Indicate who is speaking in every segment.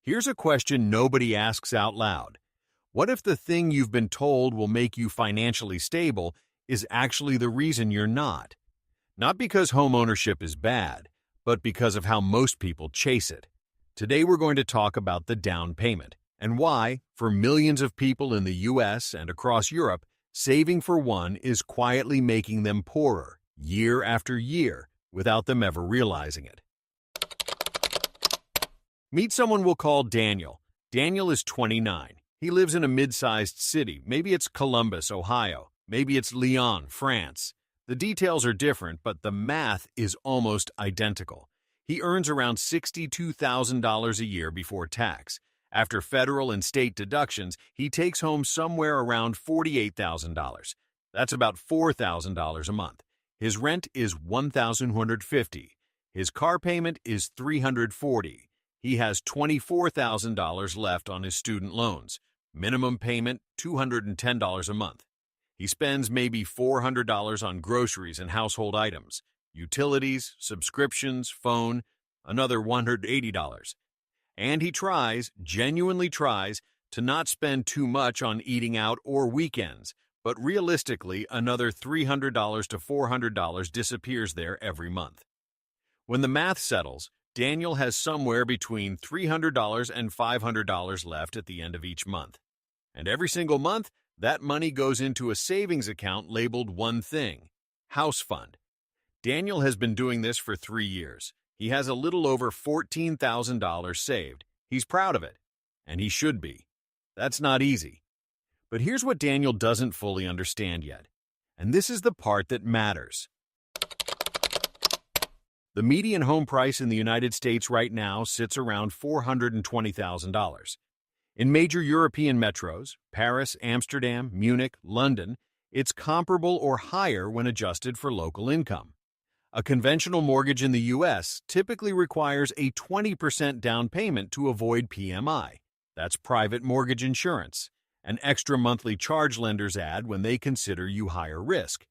Speaker 1: Here's a question nobody asks out loud. What if the thing you've been told will make you financially stable is actually the reason you're not? Not because homeownership is bad, but because of how most people chase it. Today we're going to talk about the down payment and why, for millions of people in the US and across Europe, saving for one is quietly making them poorer year after year without them ever realizing it. Meet someone we'll call Daniel. Daniel is 29. He lives in a mid-sized city. Maybe it's Columbus, Ohio. Maybe it's Lyon, France. The details are different, but the math is almost identical. He earns around $62,000 a year before tax. After federal and state deductions, he takes home somewhere around $48,000. That's about $4,000 a month. His rent is $1,150. His car payment is $340. He has $24,000 left on his student loans. Minimum payment, $210 a month. He spends maybe $400 on groceries and household items, utilities, subscriptions, phone, another $180. And he genuinely tries, to not spend too much on eating out or weekends, but realistically, another $300 to $400 disappears there every month. When the math settles, Daniel has somewhere between $300 and $500 left at the end of each month. And every single month, that money goes into a savings account labeled one thing: house fund. Daniel has been doing this for 3 years. He has a little over $14,000 saved. He's proud of it, and he should be. That's not easy. But here's what Daniel doesn't fully understand yet, and this is the part that matters. The median home price in the United States right now sits around $420,000. In major European metros, Paris, Amsterdam, Munich, London, it's comparable or higher when adjusted for local income. A conventional mortgage in the U.S. typically requires a 20% down payment to avoid PMI. That's private mortgage insurance, an extra monthly charge lenders add when they consider you higher risk.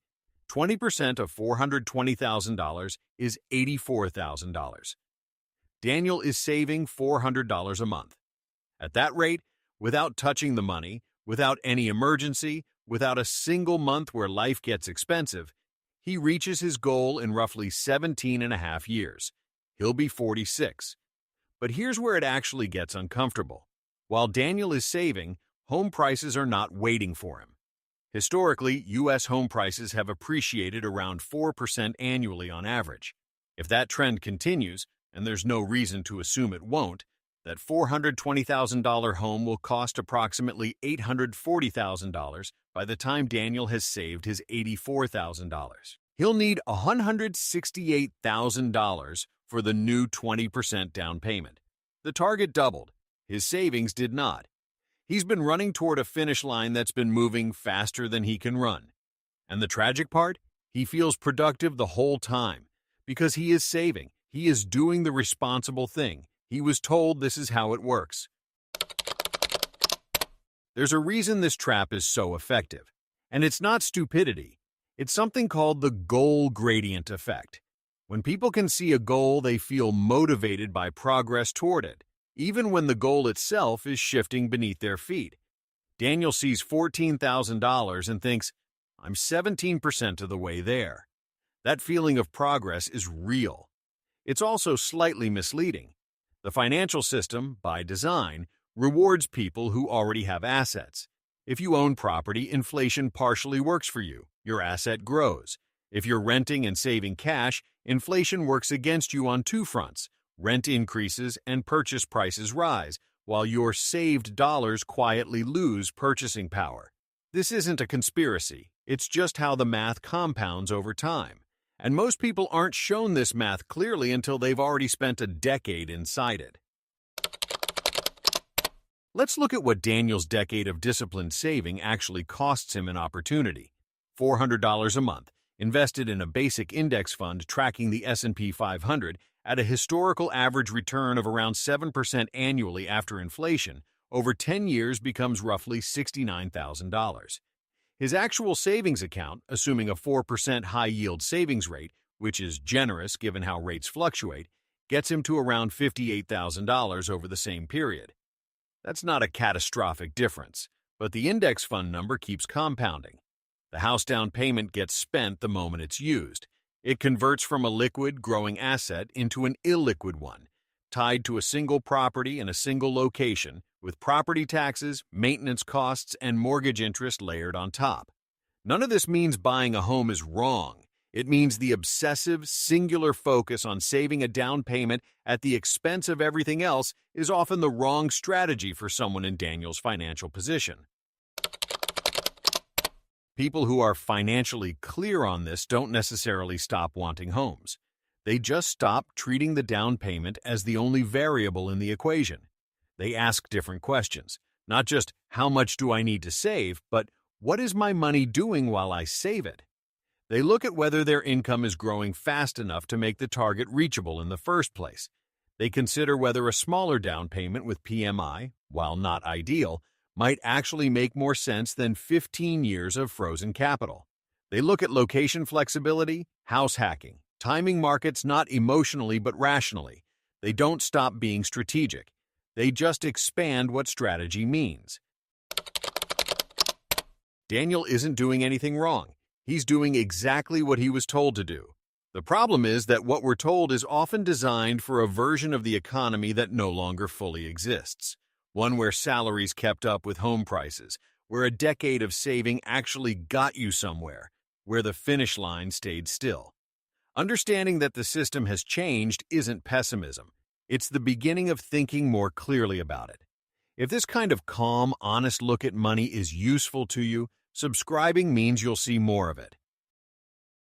Speaker 1: 20% of $420,000 is $84,000. Daniel is saving $400 a month. At that rate, without touching the money, without any emergency, without a single month where life gets expensive, he reaches his goal in roughly 17 and a half years. He'll be 46. But here's where it actually gets uncomfortable. While Daniel is saving, home prices are not waiting for him. Historically, U.S. home prices have appreciated around 4% annually on average. If that trend continues, and there's no reason to assume it won't, that $420,000 home will cost approximately $840,000 by the time Daniel has saved his $84,000. He'll need $168,000 for the new 20% down payment. The target doubled. His savings did not. He's been running toward a finish line that's been moving faster than he can run. And the tragic part? He feels productive the whole time. Because he is saving. He is doing the responsible thing. He was told this is how it works. There's a reason this trap is so effective. And it's not stupidity. It's something called the goal gradient effect. When people can see a goal, they feel motivated by progress toward it, even when the goal itself is shifting beneath their feet. Daniel sees $14,000 and thinks, I'm 17% of the way there. That feeling of progress is real. It's also slightly misleading. The financial system, by design, rewards people who already have assets. If you own property, inflation partially works for you. Your asset grows. If you're renting and saving cash, inflation works against you on two fronts. Rent increases and purchase prices rise, while your saved dollars quietly lose purchasing power. This isn't a conspiracy. It's just how the math compounds over time. And most people aren't shown this math clearly until they've already spent a decade inside it. Let's look at what Daniel's decade of disciplined saving actually costs him in opportunity. $400 a month, invested in a basic index fund tracking the S&P 500 at a historical average return of around 7% annually after inflation, over 10 years becomes roughly $69,000. His actual savings account, assuming a 4% high-yield savings rate, which is generous given how rates fluctuate, gets him to around $58,000 over the same period. That's not a catastrophic difference, but the index fund number keeps compounding. The house down payment gets spent the moment it's used. It converts from a liquid, growing asset into an illiquid one, tied to a single property in a single location, with property taxes, maintenance costs, and mortgage interest layered on top. None of this means buying a home is wrong. It means the obsessive, singular focus on saving a down payment at the expense of everything else is often the wrong strategy for someone in Daniel's financial position. People who are financially clear on this don't necessarily stop wanting homes. They just stop treating the down payment as the only variable in the equation. They ask different questions, not just how much do I need to save, but what is my money doing while I save it? They look at whether their income is growing fast enough to make the target reachable in the first place. They consider whether a smaller down payment with PMI, while not ideal, might actually make more sense than 15 years of frozen capital. They look at location flexibility, house hacking, timing markets not emotionally but rationally. They don't stop being strategic. They just expand what strategy means. Daniel isn't doing anything wrong. He's doing exactly what he was told to do. The problem is that what we're told is often designed for a version of the economy that no longer fully exists. One where salaries kept up with home prices, where a decade of saving actually got you somewhere, where the finish line stayed still. Understanding that the system has changed isn't pessimism. It's the beginning of thinking more clearly about it. If this kind of calm, honest look at money is useful to you, subscribing means you'll see more of it.